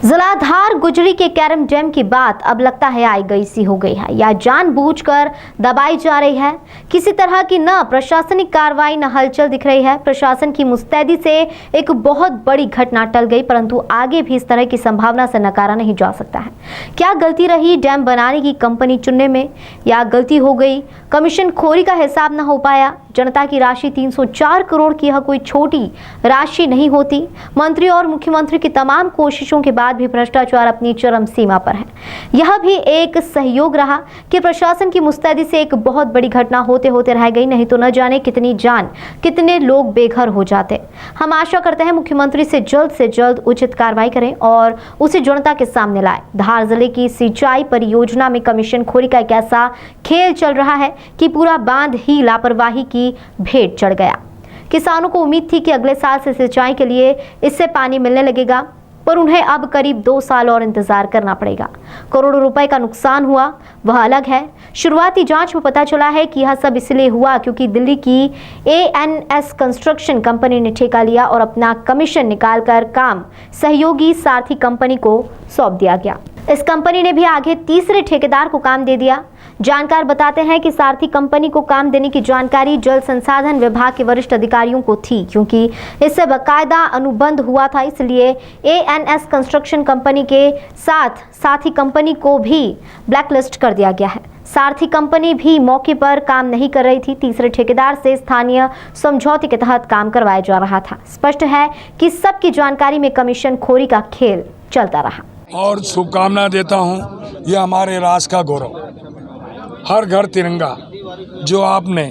जलाधार गुजरी के carrom dam की बात अब लगता है आई गई सी हो गई है या जानबूझकर दबाई जा रही है। किसी तरह की न प्रशासनिक कार्रवाई न हलचल दिख रही है। प्रशासन की मुस्तैदी से एक बहुत बड़ी घटना टल गई, परंतु आगे भी इस तरह की संभावना से नकारा नहीं जा सकता है। क्या गलती रही डैम बनाने की कंपनी चुनने में, या गलती हो गई कमीशन खोरी का हिसाब न हो पाया? जनता की राशि 304 करोड़ की यह कोई छोटी राशि नहीं होती। मंत्री और मुख्यमंत्री की तमाम कोशिशों के बाद भी भ्रष्टाचार अपनी चरम सीमा पर है। यह भी एक सहयोग रहा कि प्रशासन की मुस्तैदी से एक बहुत बड़ी घटना होते होते रह गई, नहीं तो न जाने कितनी जान, कितने लोग बेघर हो जाते। हम आशा करते हैं मुख्यमंत्री से जल्द उचित कार्रवाई करें और उसे जनता के सामने लाए। धार जिले की सिंचाई परियोजना में कमीशन खोरी का एक ऐसा खेल चल रहा है कि पूरा बांध ही लापरवाही की भेंट चढ़ गया। किसानों को उम्मीद थी कि अगले साल से सिंचाई के लिए इससे पानी मिलने लगेगा, पर उन्हें अब करीब 2 साल और इंतजार करना पड़ेगा। करोड़ों रुपए का नुकसान हुआ, वह अलग है। शुरुआती जांच में पता चला है कि यह सब इसलिए हुआ क्योंकि दिल्ली की ANS कंस्ट्रक्शन कंपनी ने ठेका लिया और अपना कमीशन निकालकर काम सहयोगी सारथी कंपनी को सौंप दिया गया। इस कंपनी ने भी आगे तीसरे ठेकेदार को काम दे दिया। जानकार बताते हैं कि सारथी कंपनी को काम देने की जानकारी जल संसाधन विभाग के वरिष्ठ अधिकारियों को थी, क्योंकि इससे बाकायदा अनुबंध हुआ था। इसलिए ANS कंस्ट्रक्शन कंपनी के साथ सारथी कंपनी को भी ब्लैकलिस्ट कर दिया गया है। सारथी कंपनी भी मौके पर काम नहीं कर रही थी। तीसरे ठेकेदार से स्थानीय समझौते के तहत काम करवाया जा रहा था। स्पष्ट है कि सबकी जानकारी में कमीशन खोरी का खेल चलता रहा। और शुभकामना देता हूं, ये हमारे राष्ट्र का गौरव, हर घर तिरंगा, जो आपने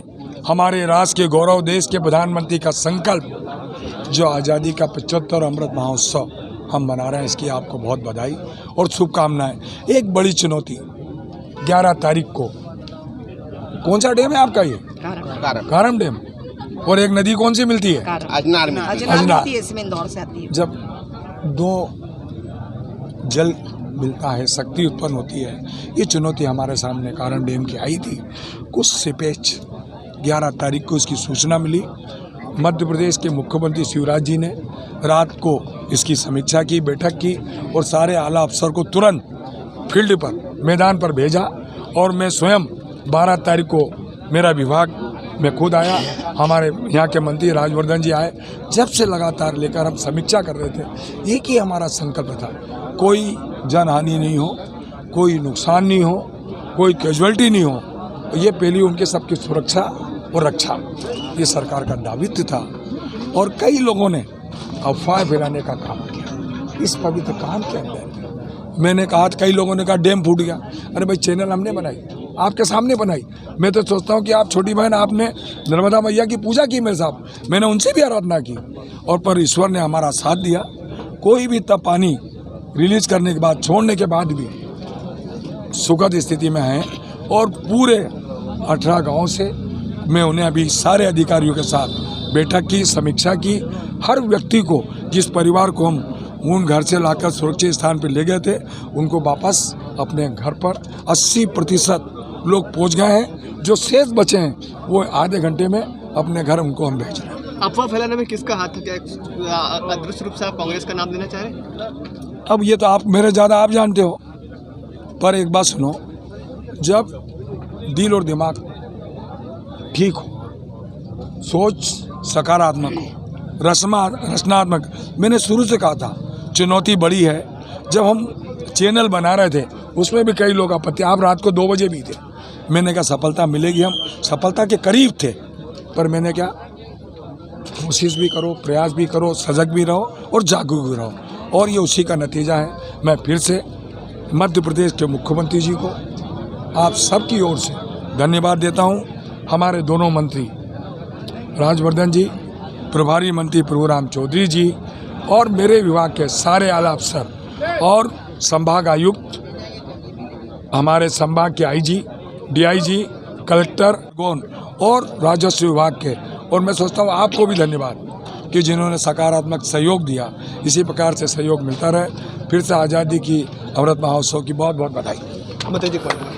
हमारे राष्ट्र के गौरव, देश के प्रधानमंत्री का संकल्प, जो आज़ादी का 75 अमृत महोत्सव हम मना रहे हैं, इसकी आपको बहुत बधाई और शुभकामनाएं। एक बड़ी चुनौती 11 तारीख को, कौन सा डैम है आपका? ये कारम डैम। और एक नदी कौन सी मिलती है? अजनार में। जब 2 जल मिलता है, शक्ति उत्पन्न होती है। ये चुनौती हमारे सामने कारम डैम की आई थी। कुछ सिपेच 11 तारीख को इसकी सूचना मिली। मध्य प्रदेश के मुख्यमंत्री शिवराज जी ने रात को इसकी समीक्षा की, बैठक की और सारे आला अफसर को तुरंत फील्ड पर, मैदान पर भेजा। और मैं स्वयं 12 तारीख को मेरा विभाग में खुद आया, हमारे यहाँ के मंत्री राजवर्धन जी आए। जब से लगातार लेकर हम समीक्षा कर रहे थे, एक ही हमारा संकल्प था, कोई जनहानि नहीं हो, कोई नुकसान नहीं हो, कोई कैजुअलिटी नहीं हो। ये पहली उनके सबकी सुरक्षा और रक्षा, ये सरकार का दायित्व था। और कई लोगों ने अफवाह फैलाने का काम किया इस पवित्र काम के अंदर। मैंने कहा, कई लोगों ने कहा डैम फूट गया। अरे भाई, चैनल हमने बनाई, आपके सामने बनाई। मैं तो सोचता हूँ कि आप छोटी बहन, आपने नर्मदा मैया की पूजा की मेरे साथ, मैंने उनसे भी आराधना की, और पर ईश्वर ने हमारा साथ दिया। कोई भी तब पानी रिलीज करने के बाद, छोड़ने के बाद भी सुखद स्थिति में है। और पूरे 18 गाँव से मैं उन्हें अभी सारे अधिकारियों के साथ बैठक की, समीक्षा की। हर व्यक्ति को, जिस परिवार को हम उन घर से लाकर सुरक्षित स्थान पर ले गए थे, उनको वापस अपने घर पर 80% लोग पहुंच गए हैं। जो शेष बचे हैं वो आधे घंटे में अपने घर उनको हम भेज रहे हैं। अफवाह फैलाने में किसका हाथ था? क्या अदृश्य रूप से आप कांग्रेस का नाम देना चाह रहे हैं? अब ये तो आप मेरे ज़्यादा आप जानते हो, पर एक बात सुनो, जब दिल और दिमाग ठीक हो, सोच सकारात्मक हो, रचनात्मक, मैंने शुरू से कहा था चुनौती बड़ी है। जब हम चैनल बना रहे थे उसमें भी कई लोग आपत्ति, आप रात को 2 बजे भी थे। मैंने कहा सफलता मिलेगी, हम सफलता के करीब थे, पर मैंने क्या, कोशिश भी करो, प्रयास भी करो, सजग भी रहो और जागरूक भी रहो, और ये उसी का नतीजा है। मैं फिर से मध्य प्रदेश के मुख्यमंत्री जी को, आप सबकी ओर से धन्यवाद देता हूँ। हमारे दोनों मंत्री राजवर्धन जी, प्रभारी मंत्री प्रभुराम चौधरी जी, और मेरे विभाग के सारे आला अफसर और संभाग आयुक्त, हमारे संभाग के IG, DIG, कलेक्टर गौन और राजस्व विभाग के। और मैं सोचता हूँ आपको भी धन्यवाद कि जिन्होंने सकारात्मक सहयोग दिया। इसी प्रकार से सहयोग मिलता रहे। फिर से आज़ादी की अमृत महोत्सव की बहुत बहुत बधाई।